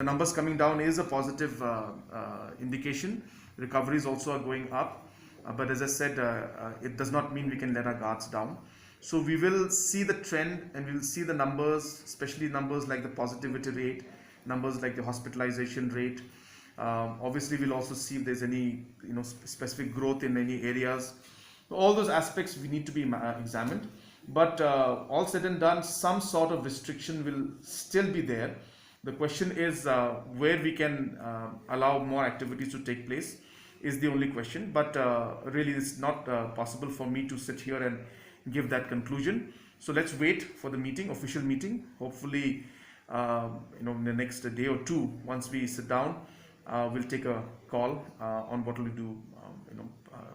The numbers coming down is a positive indication. Recoveries also are going up, but as I said, it does not mean we can let our guards down. So we will see the trend and we will see the numbers, especially numbers like the positivity rate, numbers like the hospitalization rate. Obviously, we'll also see if there's any specific growth in any areas. All those aspects we need to be examined. But all said and done, some sort of restriction will still be there. The question is where we can allow more activities to take place is the only question. But really, it's not possible for me to sit here and give that conclusion. So let's wait for the meeting, official meeting. Hopefully, in the next day or two, once we sit down, we'll take a call on what we'll do,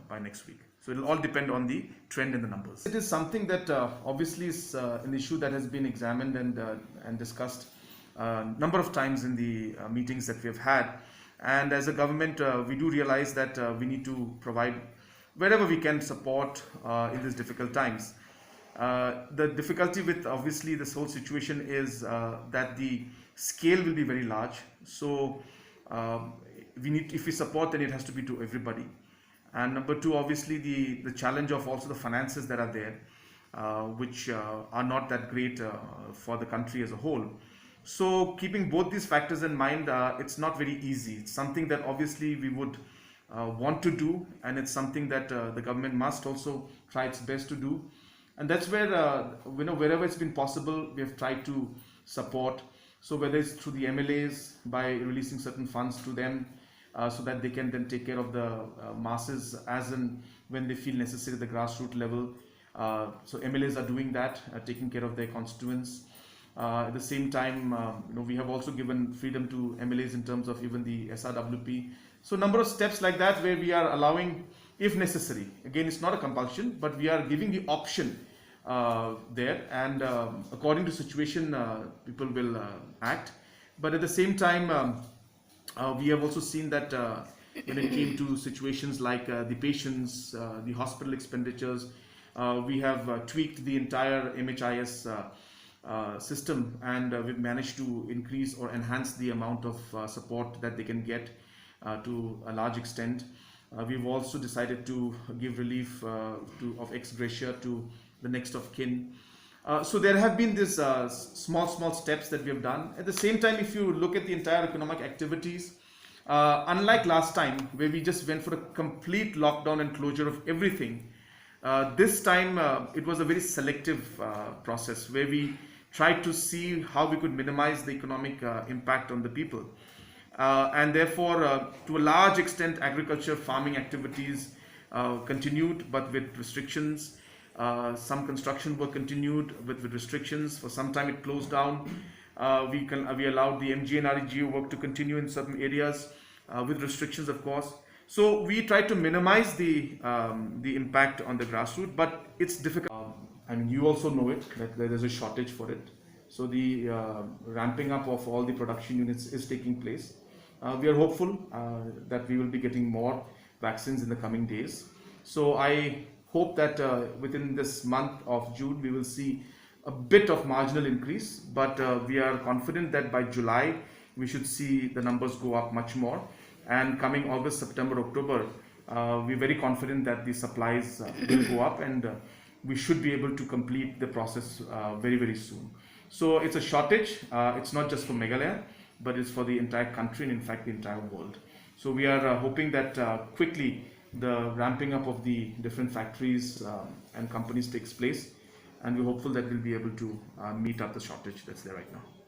by next week. So it'll all depend on the trend in the numbers. It is something that obviously is an issue that has been examined and discussed number of times in the meetings that we have had. And as a government, we do realize that we need to provide wherever we can support in these difficult times. The difficulty with obviously this whole situation is that the scale will be very large. So if we support, then it has to be to everybody. And number two, obviously the challenge of also the finances that are there, which are not that great for the country as a whole. So keeping both these factors in mind, it's not very easy. It's something that obviously we would want to do, and it's something that the government must also try its best to do. And that's where, wherever it's been possible, we have tried to support. So whether it's through the MLAs by releasing certain funds to them, so that they can then take care of the masses as and when they feel necessary at the grassroots level. So MLAs are doing that, taking care of their constituents. At the same time, we have also given freedom to MLAs in terms of even the SRWP. So number of steps like that where we are allowing, if necessary. Again, it's not a compulsion, but we are giving the option there, and according to situation, people will act. But at the same time, we have also seen that when it came to situations like the patients, the hospital expenditures, we have tweaked the entire MHIS system, and we've managed to increase or enhance the amount of support that they can get to a large extent. We've also decided to give relief of ex gratia to the next of kin. So there have been these small steps that we have done. At the same time, if you look at the entire economic activities, unlike last time where we just went for a complete lockdown and closure of everything, this time it was a very selective process where we tried to see how we could minimize the economic impact on the people. And therefore, to a large extent, agriculture, farming activities continued, but with restrictions. Some construction work continued with restrictions. For some time it closed down. We allowed the MGNREGA work to continue in certain areas with restrictions, of course. So we try to minimize the impact on the grassroots, but it's difficult. I mean, you also know it, that there is a shortage for it. So the ramping up of all the production units is taking place. We are hopeful that we will be getting more vaccines in the coming days. So I hope that within this month of June, we will see a bit of marginal increase, but we are confident that by July, we should see the numbers go up much more. And coming August, September, October, we're very confident that the supplies will go up, and we should be able to complete the process very, very soon. So it's a shortage. It's not just for Meghalaya, but it's for the entire country and in fact the entire world. So we are hoping that quickly the ramping up of the different factories and companies takes place, and we're hopeful that we'll be able to meet up the shortage that's there right now.